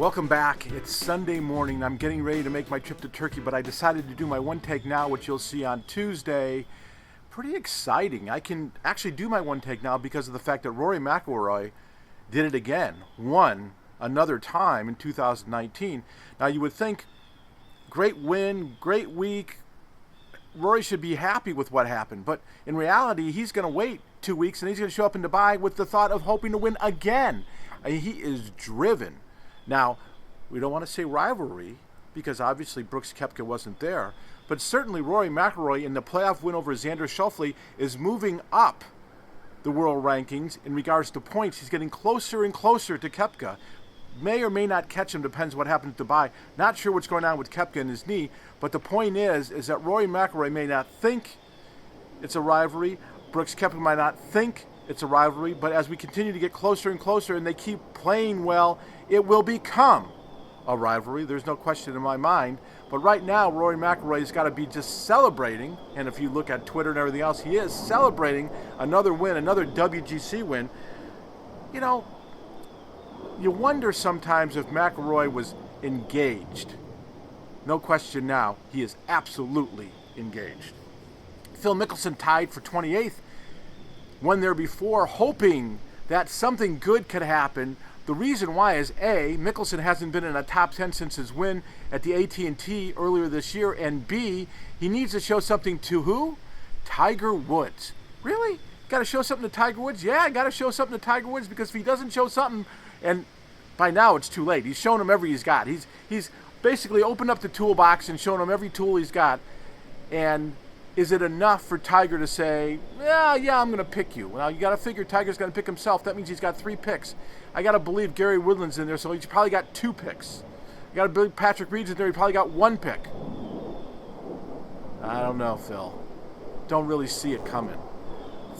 Welcome back. It's Sunday morning. I'm getting ready to make my trip to Turkey, but I decided to do my one take now, which you'll see on Tuesday. Pretty exciting. I can actually do my one take now because of the fact that Rory McIlroy did it again, won another time in 2019. Now you would think, great win, great week, Rory should be happy with what happened, but in reality, he's going to wait 2 weeks and he's going to show up in Dubai with the thought of hoping to win again. I mean, he is driven. Now, we don't want to say rivalry because obviously Brooks Koepka wasn't there, but certainly Rory McIlroy in the playoff win over Xander Schauffele is moving up the world rankings in regards to points. He's getting closer and closer to Koepka. May or may not catch him, depends what happens to Dubai. Not sure what's going on with Koepka in his knee, but the point is that Rory McIlroy may not think it's a rivalry. Brooks Koepka might not think it's a rivalry, but as we continue to get closer and closer and they keep playing well, it will become a rivalry. There's no question in my mind. But right now, Rory McIlroy's got to be just celebrating, and if you look at Twitter and everything else, he is celebrating another win, another WGC win. You know, you wonder sometimes if McIlroy was engaged. No question now, he is absolutely engaged. Phil Mickelson tied for 28th. Won there before, hoping that something good could happen. The reason why is A, Mickelson hasn't been in a top 10 since his win at the AT&T earlier this year, and B, he needs to show something to who? Tiger Woods. Really? Got to show something to Tiger Woods? Yeah, I got to show something to Tiger Woods, because if he doesn't show something, and by now it's too late. He's shown him every he's got. He's basically opened up the toolbox and shown him every tool he's got. And is it enough for Tiger to say, yeah, I'm going to pick you? Well, you got to figure Tiger's going to pick himself. That means he's got 3 picks. I got to believe Gary Woodland's in there, so he's probably got 2 picks. You got to believe Patrick Reed's in there, he probably got 1 pick. I don't know, Phil. Don't really see it coming.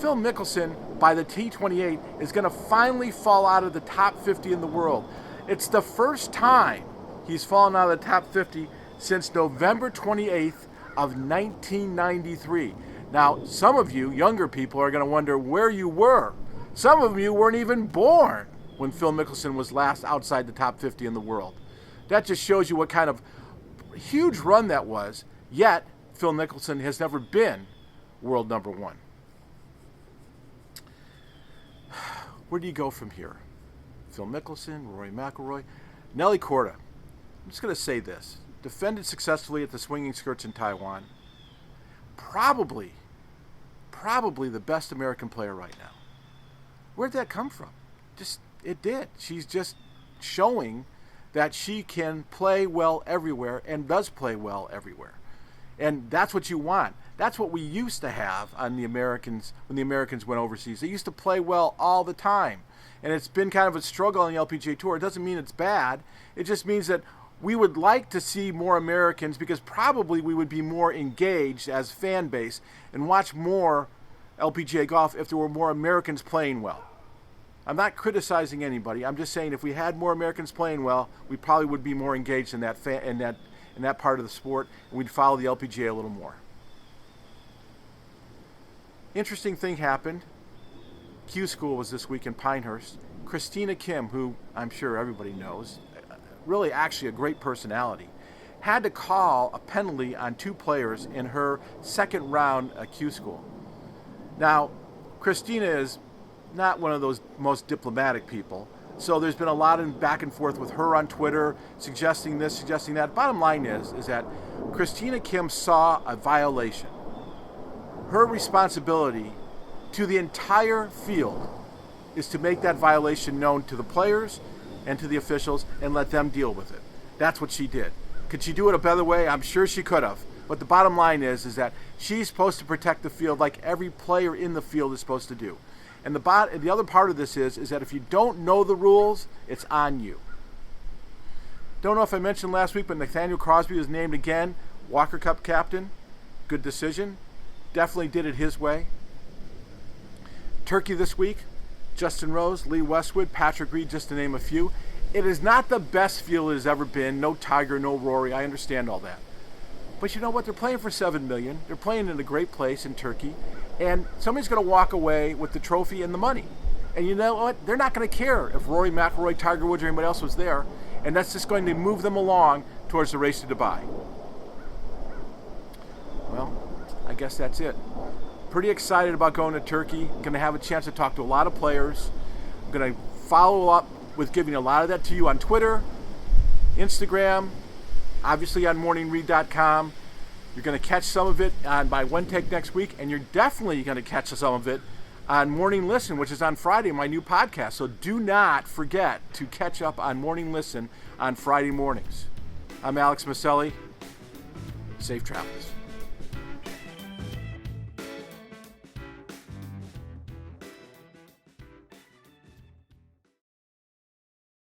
Phil Mickelson, by the T28, is going to finally fall out of the top 50 in the world. It's the first time he's fallen out of the top 50 since November 28th of 1993. Now, some of you, younger people, are going to wonder where you were. Some of you weren't even born when Phil Mickelson was last outside the top 50 in the world. That just shows you what kind of huge run that was, yet Phil Mickelson has never been world number 1. Where do you go from here? Phil Mickelson, Rory McIlroy, Nelly Korda. I'm just going to say this. Defended successfully at the Swinging Skirts in Taiwan. Probably the best American player right now. Where'd that come from? It did. She's just showing that she can play well everywhere and does play well everywhere. And that's what you want. That's what we used to have on the Americans when the Americans went overseas. They used to play well all the time. And it's been kind of a struggle on the LPGA Tour. It doesn't mean it's bad. It just means that we would like to see more Americans, because probably we would be more engaged as fan base and watch more LPGA golf if there were more Americans playing well. I'm not criticizing anybody. I'm just saying if we had more Americans playing well, we probably would be more engaged in that part of the sport, and we'd follow the LPGA a little more. Interesting thing happened. Q School was this week in Pinehurst. Christina Kim, who I'm sure everybody knows, really actually a great personality, had to call a penalty on 2 players in her second round at Q School. Now, Christina is not one of those most diplomatic people, so there's been a lot of back and forth with her on Twitter, suggesting this, suggesting that. Bottom line is that Christina Kim saw a violation. Her responsibility to the entire field is to make that violation known to the players and to the officials and let them deal with it. That's what she did. Could she do it a better way? I'm sure she could have. But the bottom line is that she's supposed to protect the field like every player in the field is supposed to do. And the other part of this is that if you don't know the rules, it's on you. Don't know if I mentioned last week, but Nathaniel Crosby was named again Walker Cup captain. Good decision. Definitely did it his way. Turkey this week, Justin Rose, Lee Westwood, Patrick Reed, just to name a few. It is not the best field it has ever been. No Tiger, no Rory. I understand all that. But you know what? They're playing for $7 million. They're playing in a great place in Turkey. And somebody's going to walk away with the trophy and the money. And you know what? They're not going to care if Rory McIlroy, Tiger Woods, or anybody else was there. and that's just going to move them along towards the race to Dubai. Well, I guess that's it. Pretty excited about going to Turkey. Going to have a chance to talk to a lot of players. I'm going to follow up with giving a lot of that to you on Twitter, Instagram, obviously on morningread.com. You're going to catch some of it on my One Take next week, and you're definitely going to catch some of it on Morning Listen, which is on Friday, my new podcast. So do not forget to catch up on Morning Listen on Friday mornings. I'm Alex Miceli. Safe travels.